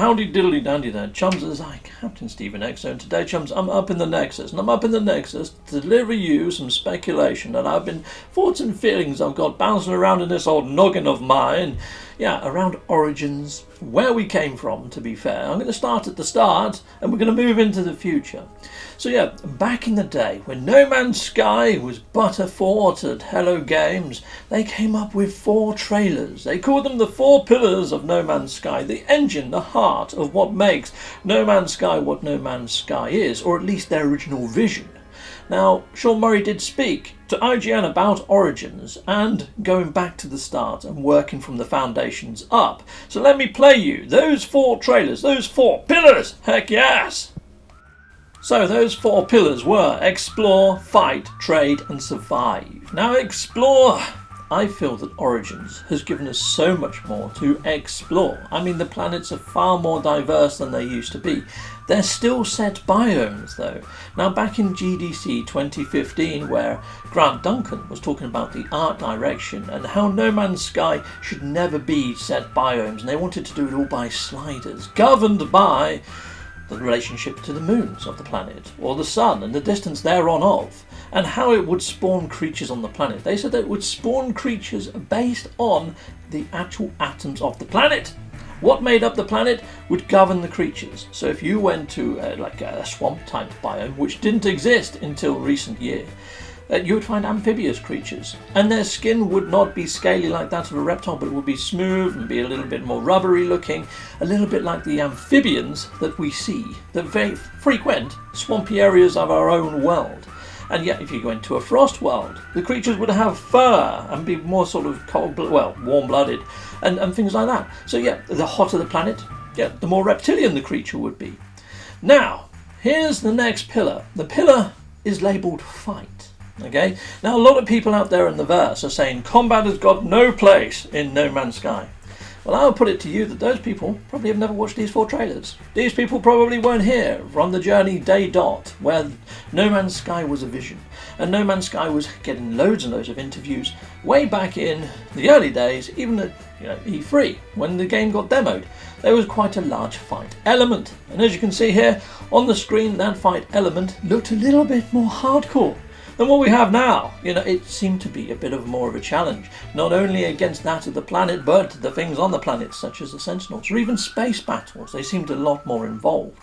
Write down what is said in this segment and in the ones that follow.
howdy diddly dandy there, chums. As I, Captain Stephen X, and today, chums, I'm up in the Nexus, and I'm up in the Nexus to deliver you some speculation that I've been thoughts and feelings I've got bouncing around in this old noggin of mine. Yeah, around origins, where we came from, to be fair. I'm going to start at the start, and we're going to move into the future. So yeah, back in the day, when No Man's Sky was but a fort at Hello Games, they came up with 4 trailers. They called them the 4 pillars of No Man's Sky, the engine, the heart of what makes No Man's Sky what No Man's Sky is, or at least their original vision. Now, Sean Murray did speak to IGN about Origins and going back to the start and working from the foundations up. So let me play you those 4 trailers, those 4 pillars, heck yes! So those 4 pillars were explore, fight, trade and survive. Now explore, I feel that Origins has given us so much more to explore. I mean, the planets are far more diverse than they used to be. They're still set biomes though. Now back in GDC 2015, where Grant Duncan was talking about the art direction and how No Man's Sky should never be set biomes, and they wanted to do it all by sliders, governed by the relationship to the moons of the planet, or the sun and the distance thereon of, and how it would spawn creatures on the planet. They said that it would spawn creatures based on the actual atoms of the planet. What made up the planet would govern the creatures. So if you went to like a swamp type biome, which didn't exist until recent year, you would find amphibious creatures, and their skin would not be scaly like that of a reptile, but it would be smooth and be a little bit more rubbery looking, a little bit like the amphibians that we see that very frequent swampy areas of our own world. And yet, if you go into a frost world, the creatures would have fur and be more sort of warm-blooded and things like that. So yeah, the hotter the planet, yeah, the more reptilian the creature would be. Now, here's the next pillar. The pillar is labelled fight. Okay, now a lot of people out there in the verse are saying combat has got no place in No Man's Sky. Well, I'll put it to you that those people probably have never watched these 4 trailers. These people probably weren't here from the journey day dot, where No Man's Sky was a vision. And No Man's Sky was getting loads and loads of interviews way back in the early days, even at E3, when the game got demoed. There was quite a large fight element. And as you can see here on the screen, that fight element looked a little bit more hardcore than what we have now. It seemed to be a bit more of a challenge, not only against that of the planet, but the things on the planet, such as the Sentinels, or even space battles. They seemed a lot more involved.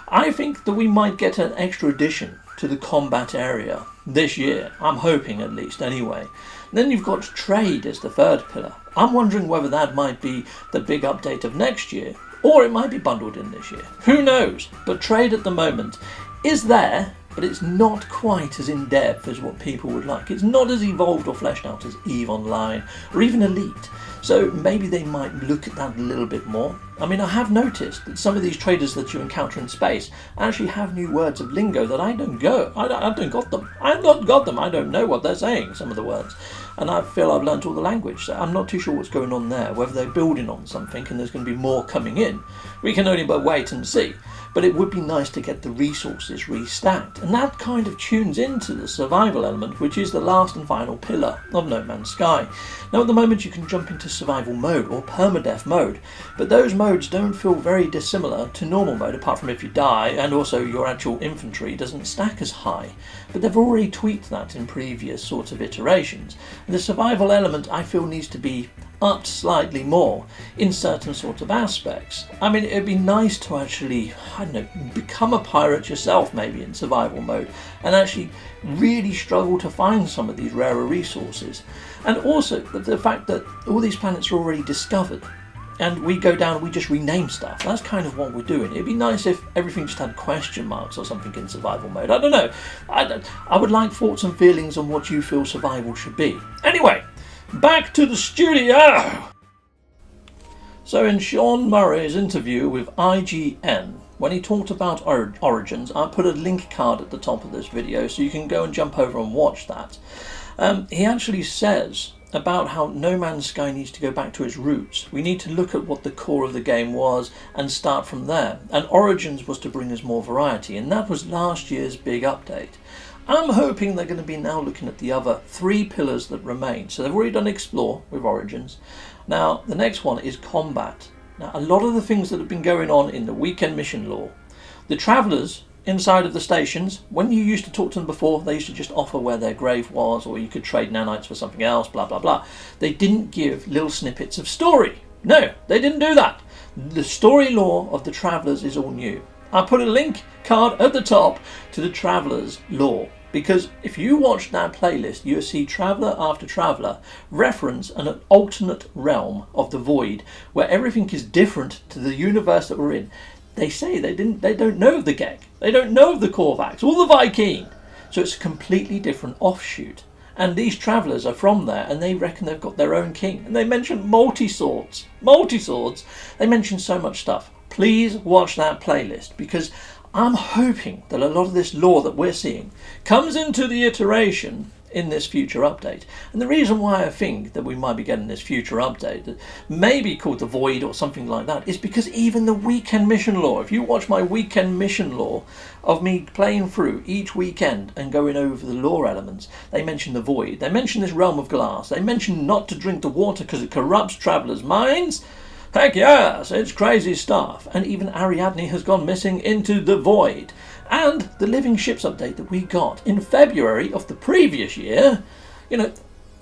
I think that we might get an extra addition to the combat area this year. I'm hoping, at least, anyway. And then you've got trade as the 3rd pillar. I'm wondering whether that might be the big update of next year, or it might be bundled in this year. Who knows? But trade at the moment is there, but it's not quite as in-depth as what people would like. It's not as evolved or fleshed out as EVE Online or even Elite. So maybe they might look at that a little bit more. I mean, I have noticed that some of these traders that you encounter in space actually have new words of lingo that I don't got them. I've not got them. I don't know what they're saying, some of the words. And I feel I've learnt all the language, so I'm not too sure what's going on there, whether they're building on something and there's going to be more coming in. We can only but wait and see. But it would be nice to get the resources restacked, and that kind of tunes into the survival element, which is the last and final pillar of No Man's Sky. Now at the moment you can jump into survival mode or permadeath mode, but those modes don't feel very dissimilar to normal mode, apart from if you die, and also your actual infantry doesn't stack as high. But they've already tweaked that in previous sorts of iterations. And the survival element I feel needs to be upped slightly more in certain sorts of aspects. I mean, it'd be nice to actually, become a pirate yourself maybe in survival mode and actually really struggle to find some of these rarer resources. And also the fact that all these planets are already discovered and we go down and we just rename stuff. That's kind of what we're doing. It'd be nice if everything just had question marks or something in survival mode. I don't know. I would like thoughts and feelings on what you feel survival should be. Anyway, back to the studio! So in Sean Murray's interview with IGN, when he talked about Origins, I put a link card at the top of this video so you can go and jump over and watch that. He actually says about how No Man's Sky needs to go back to its roots. We need to look at what the core of the game was and start from there. And Origins was to bring us more variety, and that was last year's big update. I'm hoping they're going to be now looking at the other 3 pillars that remain. So they've already done Explore with Origins. Now the next one is Combat. Now, a lot of the things that have been going on in the weekend mission lore, the travellers inside of the stations, when you used to talk to them before, they used to just offer where their grave was, or you could trade nanites for something else, blah, blah, blah. They didn't give little snippets of story. No, they didn't do that. The story lore of the travellers is all new. I put a link card at the top to the travellers lore, because if you watch that playlist, you'll see traveller after traveller reference an alternate realm of the void where everything is different to the universe that we're in. They say they don't know of the Geg, they don't know of the Korvax or the Vy'keen, so it's a completely different offshoot. And these travellers are from there, and they reckon they've got their own king. And they mention multi-swords. They mention so much stuff. Please watch that playlist, because I'm hoping that a lot of this lore that we're seeing comes into the iteration in this future update. And the reason why I think that we might be getting this future update that may be called the Void or something like that is because even the weekend mission lore, if you watch my weekend mission lore of me playing through each weekend and going over the lore elements, they mention the Void, they mention this realm of glass, they mention not to drink the water because it corrupts travellers' minds. Heck yes, it's crazy stuff. And even Ariadne has gone missing into the Void. And the Living Ships update that we got in February of the previous year,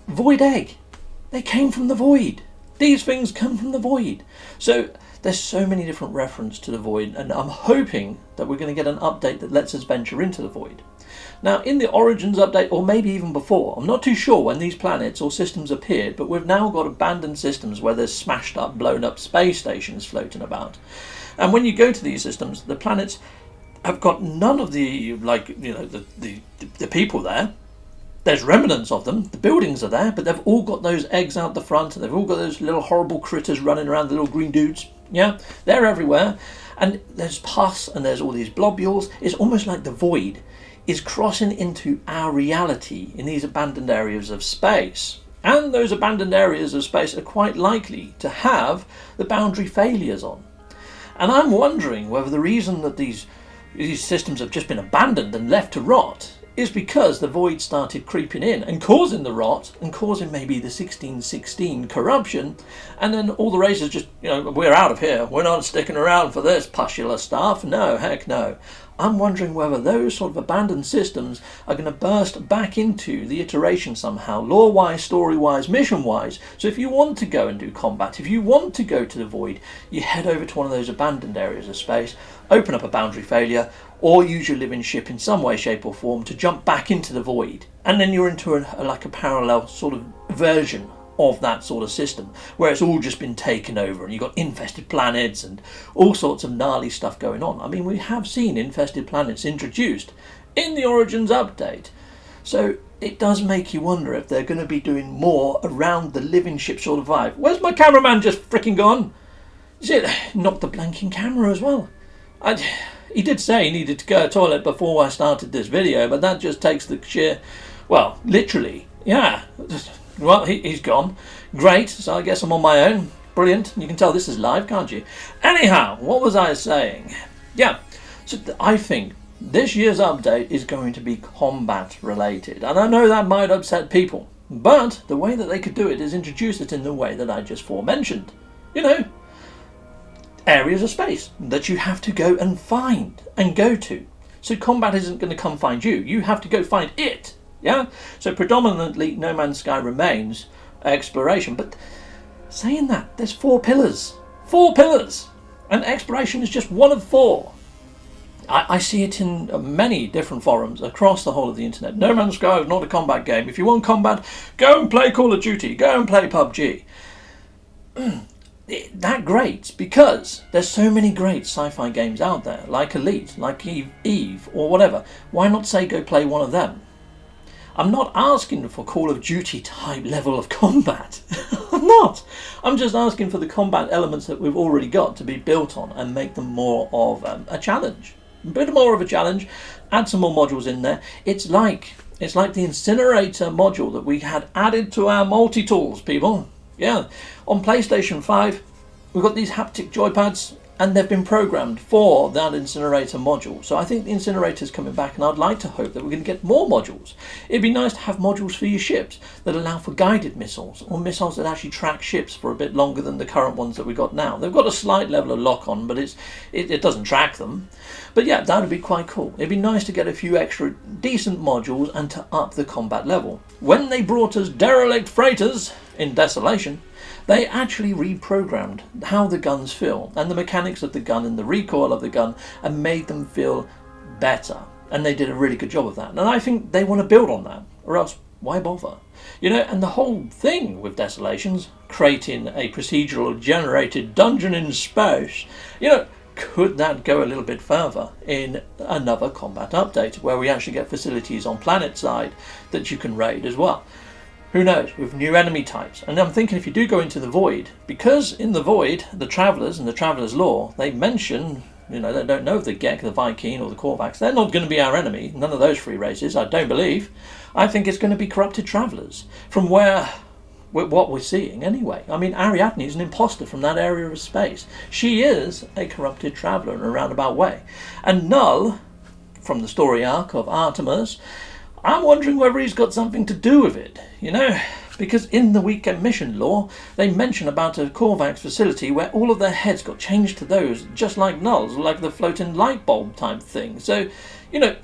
Void Egg. They came from the Void. These things come from the Void. So there's so many different references to the Void, and I'm hoping that we're going to get an update that lets us venture into the Void. Now, in the Origins update, or maybe even before, I'm not too sure when these planets or systems appeared, but we've now got abandoned systems where there's smashed up, blown up space stations floating about. And when you go to these systems, the planets have got none of the people there. There's remnants of them. The buildings are there, but they've all got those eggs out the front, and they've all got those little horrible critters running around, the little green dudes. Yeah, they're everywhere. And there's pus, and there's all these globules. It's almost like the Void is crossing into our reality in these abandoned areas of space. And those abandoned areas of space are quite likely to have the boundary failures on. And I'm wondering whether the reason that these systems have just been abandoned and left to rot is because the Void started creeping in and causing the rot and causing maybe the 1616 corruption, and then all the races just, we're out of here, we're not sticking around for this pustular stuff. No, heck no. I'm wondering whether those sort of abandoned systems are going to burst back into the iteration somehow, lore-wise, story-wise, mission-wise. So if you want to go and do combat, if you want to go to the Void, you head over to one of those abandoned areas of space, open up a boundary failure, or use your living ship in some way, shape or form to jump back into the Void. And then you're into a parallel sort of version of that sort of system, where it's all just been taken over and you've got infested planets and all sorts of gnarly stuff going on. I mean, we have seen infested planets introduced in the Origins update. So it does make you wonder if they're going to be doing more around the living ship sort of vibe. Where's my cameraman just freaking gone? Is it knocked the blanking camera as well? He did say he needed to go to the toilet before I started this video, but that just takes the sheer, well, literally, yeah. Well, he's gone. Great, so I guess I'm on my own. Brilliant. You can tell this is live, can't you? Anyhow, what was I saying? Yeah, so I think this year's update is going to be combat related. And I know that might upset people, but the way that they could do it is introduce it in the way that I just forementioned. Areas of space that you have to go and find and go to. So combat isn't going to come find you. You have to go find it. Yeah, so predominantly No Man's Sky remains exploration, but saying that, there's 4 pillars, and exploration is just one of 4. I see it in many different forums across the whole of the internet. No Man's Sky is not a combat game. If you want combat, go and play Call of Duty, go and play PUBG. That great, because there's so many great sci-fi games out there, like Elite, like Eve, or whatever. Why not say go play one of them? I'm not asking for Call of Duty type level of combat. I'm not. I'm just asking for the combat elements that we've already got to be built on and make them more of a challenge. A bit more of a challenge. Add some more modules in there. It's like the incinerator module that we had added to our multi-tools, people. Yeah. On PlayStation 5, we've got these haptic joypads. and they've been programmed for that incinerator module. So I think the incinerator's coming back, and I'd like to hope that we're going to get more modules. It'd be nice to have modules for your ships that allow for guided missiles, or missiles that actually track ships for a bit longer than the current ones that we've got now. They've got a slight level of lock-on, but it doesn't track them. But yeah, that would be quite cool. It'd be nice to get a few extra decent modules and to up the combat level. When they brought us derelict freighters in Desolation, they actually reprogrammed how the guns feel and the mechanics of the gun and the recoil of the gun, and made them feel better. And they did a really good job of that. And I think they want to build on that, or else why bother? You know, and the whole thing with Desolations, creating a procedural generated dungeon in space, you know, could that go a little bit further in another combat update where we actually get facilities on planet side that you can raid as well? Who knows, with new enemy types. And I'm thinking if you do go into the Void, because in the Void, the Travellers and the Traveller's Lore, they mention, you know, they don't know if the Gek, the Viking or the Korvax, they're not going to be our enemy. None of those free races, I don't believe. I think it's going to be corrupted Travellers, from what we're seeing anyway. I mean, Ariadne is an imposter from that area of space. She is a corrupted Traveller in a roundabout way. And Null, from the story arc of Artemis, I'm wondering whether he's got something to do with it, you know, because in the weekend mission lore, they mention about a Korvax facility where all of their heads got changed to those, just like Null's, like the floating light bulb type thing. So, you know,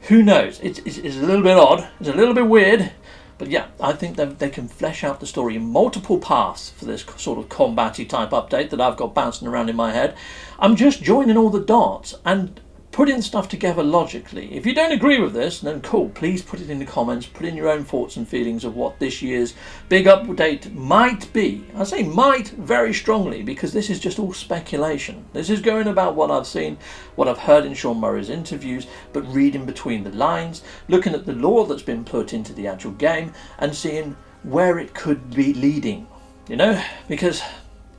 who knows? It's a little bit odd, it's a little bit weird, but yeah, I think that they can flesh out the story in multiple paths for this sort of combat-y type update that I've got bouncing around in my head. I'm just joining all the dots and putting stuff together logically. If you don't agree with this, then cool, please put it in the comments, put in your own thoughts and feelings of what this year's big update might be. I say might very strongly, because this is just all speculation. This is going about what I've seen, what I've heard in Sean Murray's interviews, but reading between the lines, looking at the lore that's been put into the actual game, and seeing where it could be leading, you know, because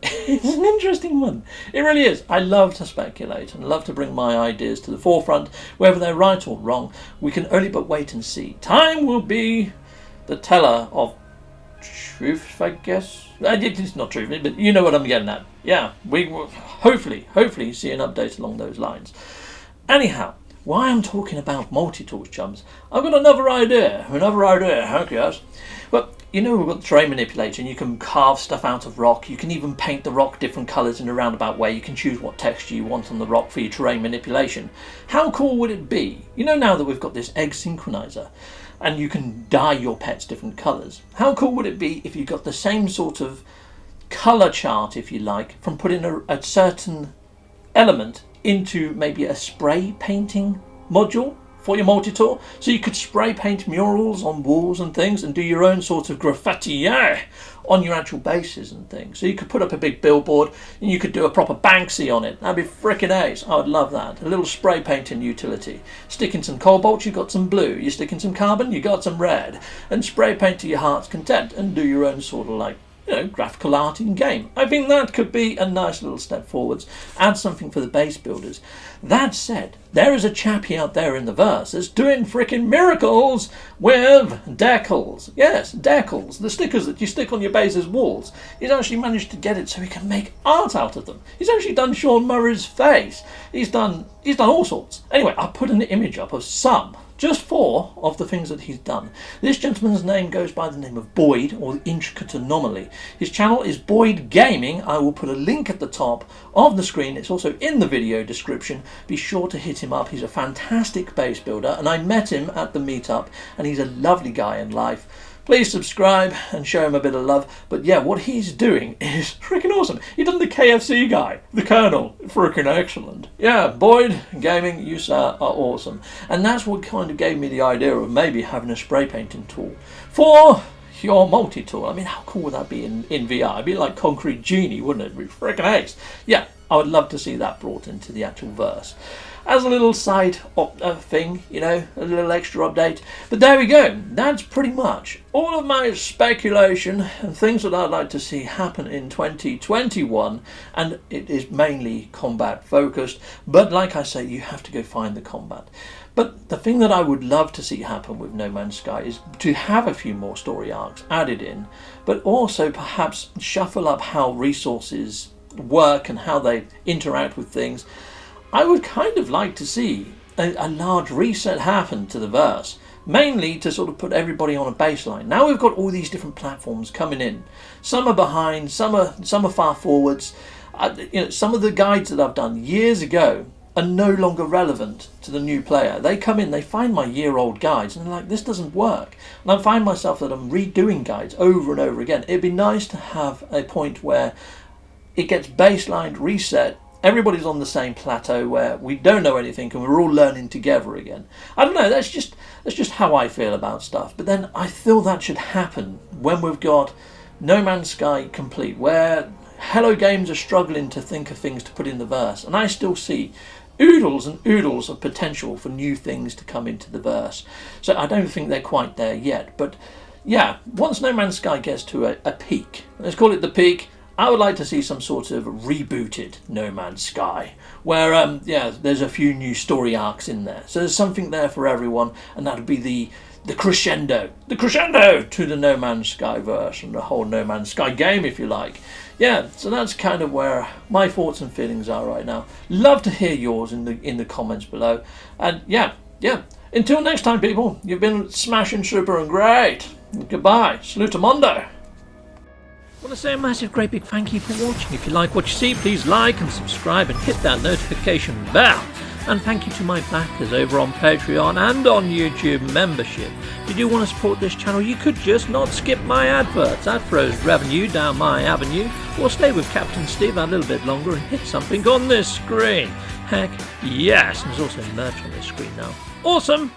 it's an interesting one. It really is. I love to speculate and love to bring my ideas to the forefront. Whether they're right or wrong, we can only but wait and see. Time will be the teller of truth, I guess. It's not truth, but you know what I'm getting at. Yeah, we will hopefully see an update along those lines. Anyhow, why I'm talking about multi-tools, chums, I've got another idea, heck yes. Well, you know, we've got the terrain manipulator, and you can carve stuff out of rock. You can even paint the rock different colours in a roundabout way. You can choose what texture you want on the rock for your terrain manipulation. How cool would it be? You know, now that we've got this egg synchronizer, and you can dye your pets different colours. How cool would it be if you got the same sort of colour chart, if you like, from putting a certain element into maybe a spray painting module for your multi-tool, so you could spray paint murals on walls and things and do your own sort of graffiti on your actual bases and things. So you could put up a big billboard and you could do a proper Banksy on it. That'd be frickin' ace. I would love that. A little spray painting utility. Stick in some cobalt, you got some blue. You stick in some carbon, you got some red. And spray paint to your heart's content and do your own sort of like, you know, graphical art in game. I think that could be a nice little step forwards. Add something for the base builders. That said, there is a chappie out there in the verse that's doing frickin' miracles with decals. Yes, decals. The stickers that you stick on your base's walls. He's actually managed to get it so he can make art out of them. He's actually done Sean Murray's face. He's done all sorts. Anyway, I put an image up of some. Just 4 of the things that he's done. This gentleman's name goes by the name of Boyd, or the Intricate Anomaly. His channel is Boyd Gaming. I will put a link at the top of the screen. It's also in the video description. Be sure to hit him up. He's a fantastic base builder, and I met him at the meetup, and he's a lovely guy in life. Please subscribe and show him a bit of love. But yeah, what he's doing is freaking awesome. He done the KFC guy, the Colonel, freaking excellent. Yeah, Boyd Gaming, you sir are awesome. And that's what kind of gave me the idea of maybe having a spray painting tool for your multi-tool. I mean, how cool would that be in VR? It'd be like Concrete Genie, wouldn't it? It'd be freaking ace. Yeah, I would love to see that brought into the actual verse. As a little side thing, you know, a little extra update. But there we go. That's pretty much all of my speculation and things that I'd like to see happen in 2021. And it is mainly combat focused. But like I say, you have to go find the combat. But the thing that I would love to see happen with No Man's Sky is to have a few more story arcs added in. But also perhaps shuffle up how resources work and how they interact with things, I would kind of like to see a large reset happen to the verse, mainly to sort of put everybody on a baseline. Now we've got all these different platforms coming in. Some are behind, some are far forwards. Some of the guides that I've done years ago are no longer relevant to the new player. They come in, they find my year-old guides, and they're like, this doesn't work. And I find myself that I'm redoing guides over and over again. It'd be nice to have a point where it gets baselined, reset, everybody's on the same plateau where we don't know anything and we're all learning together again. I don't know, that's just how I feel about stuff. But then I feel that should happen when we've got No Man's Sky complete, where Hello Games are struggling to think of things to put in the verse, and I still see oodles and oodles of potential for new things to come into the verse. So I don't think they're quite there yet. But yeah, once No Man's Sky gets to a peak, let's call it the peak, I would like to see some sort of rebooted No Man's Sky, where there's a few new story arcs in there. So there's something there for everyone, and that would be the crescendo to the No Man's Sky verse and the whole No Man's Sky game, if you like. Yeah, so that's kind of where my thoughts and feelings are right now. Love to hear yours in the comments below. And yeah. Until next time, people, you've been smashing super and great. Goodbye. Salutamondo. I want to say a massive, great big thank you for watching. If you like what you see, please like and subscribe and hit that notification bell. And thank you to my backers over on Patreon and on YouTube membership. If you do want to support this channel, you could just not skip my adverts. That throws revenue down my avenue. Or stay with Captain Steve a little bit longer and hit something on this screen. Heck yes, and there's also merch on this screen now. Awesome!